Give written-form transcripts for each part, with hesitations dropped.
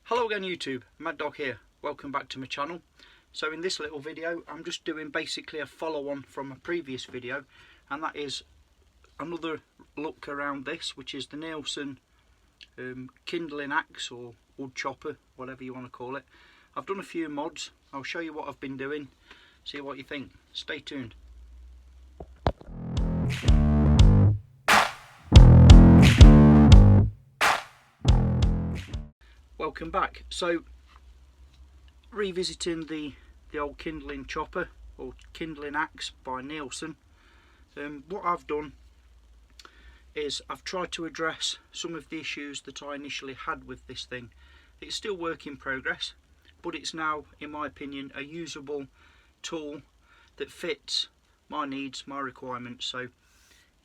Hello again YouTube, Mad Dog here, welcome back to my channel. So in this little video I'm just doing basically a follow on from a previous video, and that is another look around this, which is the Neilsen kindling axe or wood chopper, whatever you want to call it. I've done a few mods, I'll show you what I've been doing, see what you think, stay tuned. Welcome back. So revisiting the old kindling chopper or kindling axe by Neilsen. What I've done is I've tried to address some of the issues that I initially had with this thing. It's still work in progress, but it's now, in my opinion, a usable tool that fits my needs, my requirements. So,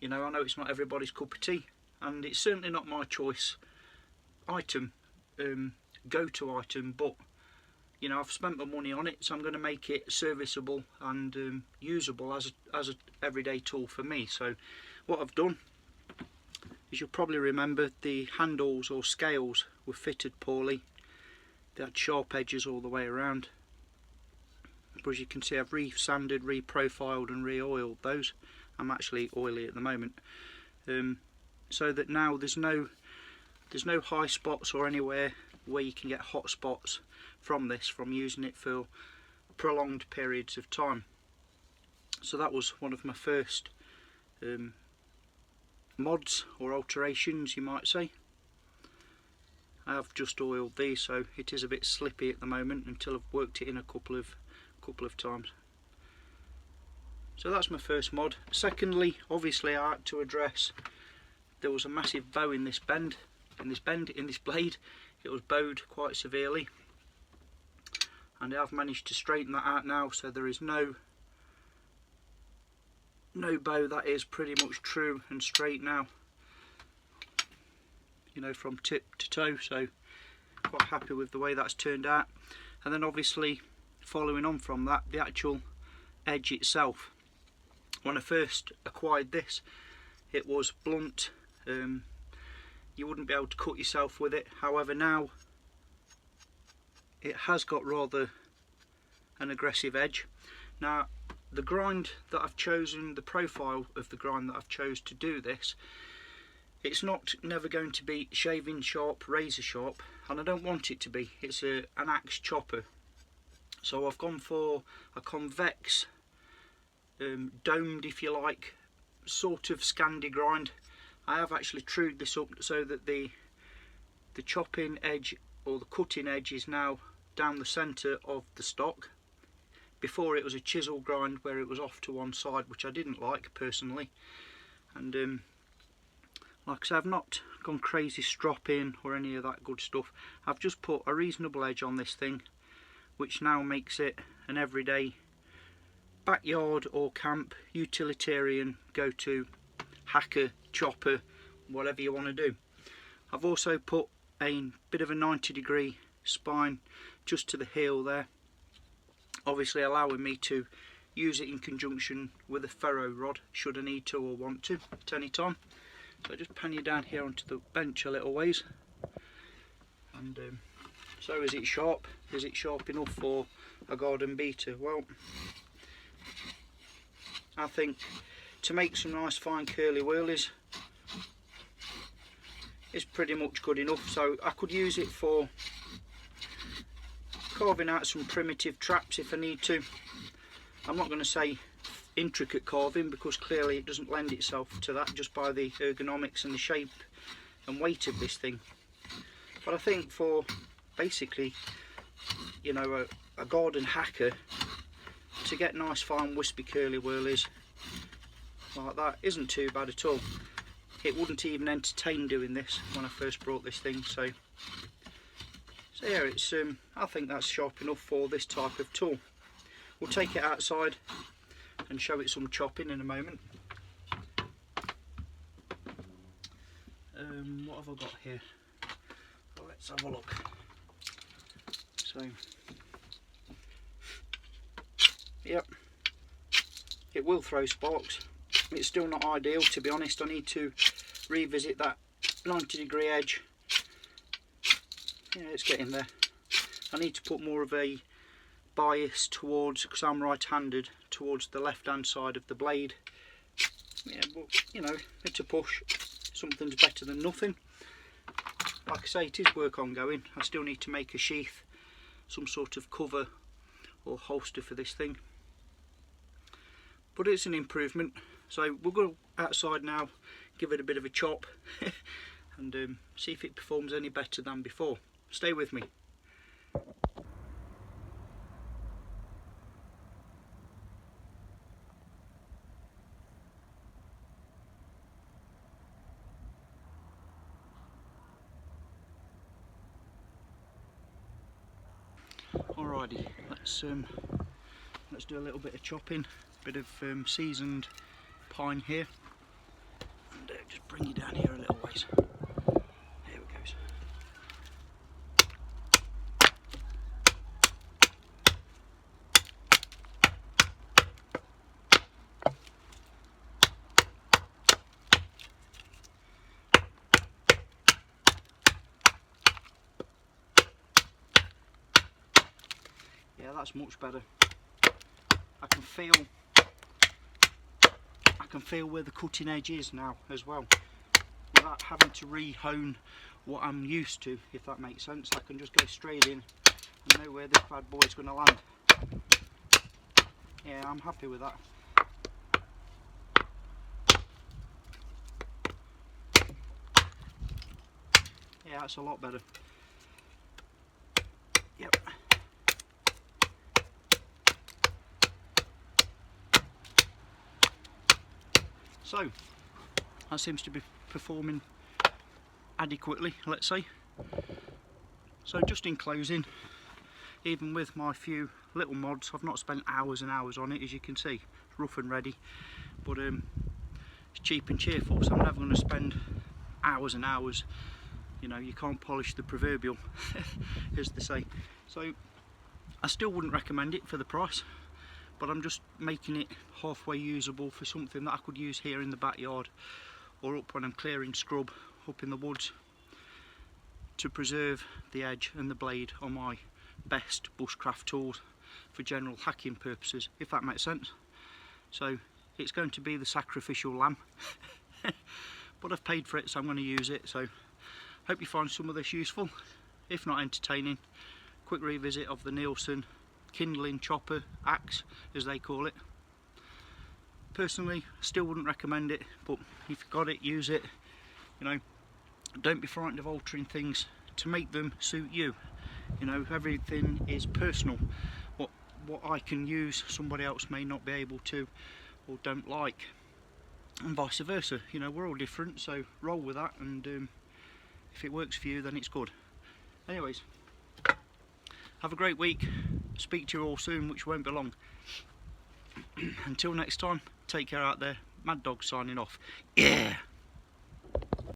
you know, I know it's not everybody's cup of tea, and it's certainly not my choice item, go-to item, but you know, I've spent my money on it, so I'm going to make it serviceable and usable as a everyday tool for me. So what I've done is, you'll probably remember, the handles or scales were fitted poorly. They had sharp edges all the way around, but as you can see I've re-sanded, re-profiled and re-oiled those. I'm actually oily at the moment, so that now there's no high spots or anywhere where you can get hot spots from using it for prolonged periods of time. So that was one of my first mods or alterations, you might say. I have just oiled these, so it is a bit slippy at the moment until I've worked it in a couple of times. So that's my first mod. Secondly, obviously I had to address, there was a massive bow in this blade. It was bowed quite severely, and I've managed to straighten that out now, so there is no bow. That is pretty much true and straight now, you know, from tip to toe. So quite happy with the way that's turned out. And then obviously following on from that, the actual edge itself. When I first acquired this, it was blunt. You wouldn't be able to cut yourself with it. However, now it has got rather an aggressive edge. Now the grind that I've chosen, the profile of the grind that I've chose to do this, it's not never going to be shaving sharp, razor sharp, and I don't want it to be. It's an axe chopper, so I've gone for a convex, domed, if you like, sort of Scandi grind. I have actually trued this up so that the chopping edge or the cutting edge is now down the centre of the stock. Before it was a chisel grind where it was off to one side, which I didn't like personally. And like I said, I've not gone crazy stropping or any of that good stuff. I've just put a reasonable edge on this thing, which now makes it an everyday backyard or camp utilitarian go-to hacker, chopper, whatever you want to do. I've also put a bit of a 90-degree spine just to the heel there, obviously allowing me to use it in conjunction with a ferro rod should I need to or want to at any time. So I just pan you down here onto the bench a little ways, and so is it sharp? Is it sharp enough for a garden beater? Well, I think to make some nice fine curly whirlies is pretty much good enough. So I could use it for carving out some primitive traps if I need to. I'm not going to say intricate carving, because clearly it doesn't lend itself to that just by the ergonomics and the shape and weight of this thing. But I think for basically, you know, a garden hacker, to get nice fine wispy curly whirlies like that isn't too bad at all. It wouldn't even entertain doing this when I first brought this thing. So yeah, it's I think that's sharp enough for this type of tool. We'll take it outside and show it some chopping in a moment. What have I got here? Well, let's have a look. So yep, it will throw sparks. It's still not ideal, to be honest. I need to revisit that 90-degree edge Yeah, it's getting there. I need to put more of a bias towards, because I'm right-handed, towards the left-hand side of the blade. Yeah, but you know, it's a push. Something's better than nothing. Like I say, it is work ongoing. I still need to make a sheath, some sort of cover or holster for this thing. But it's an improvement. So we'll go outside now, give it a bit of a chop and see if it performs any better than before. Stay with me. Alrighty, let's do a little bit of chopping, bit of seasoned pine here, and just bring you down here a little ways. Here it goes. Yeah, that's much better. I can feel where the cutting edge is now as well, without having to re-hone what I'm used to, if that makes sense. I can just go straight in and know where this bad boy's going to land. Yeah, I'm happy with that. Yeah, that's a lot better. Yep. So, that seems to be performing adequately, let's say. So just in closing, even with my few little mods, I've not spent hours and hours on it, as you can see. It's rough and ready, but it's cheap and cheerful, so I'm never going to spend hours and hours. You know, you can't polish the proverbial, as they say. So I still wouldn't recommend it for the price, but I'm just making it halfway usable for something that I could use here in the backyard, or up when I'm clearing scrub up in the woods, to preserve the edge and the blade on my best bushcraft tools for general hacking purposes, if that makes sense. So it's going to be the sacrificial lamb, but I've paid for it, so I'm going to use it. So hope you find some of this useful, if not entertaining. Quick revisit of the Neilsen kindling chopper axe, as they call it. Personally, still wouldn't recommend it, but if you've got it, use it. You know, don't be frightened of altering things to make them suit you. You know, everything is personal. What I can use, somebody else may not be able to or don't like, and vice versa. You know, we're all different, so roll with that, and if it works for you, then it's good. Anyways, have a great week. Speak to you all soon, which won't be long. Until next time, take care out there. Mad Dog signing off. Yeah!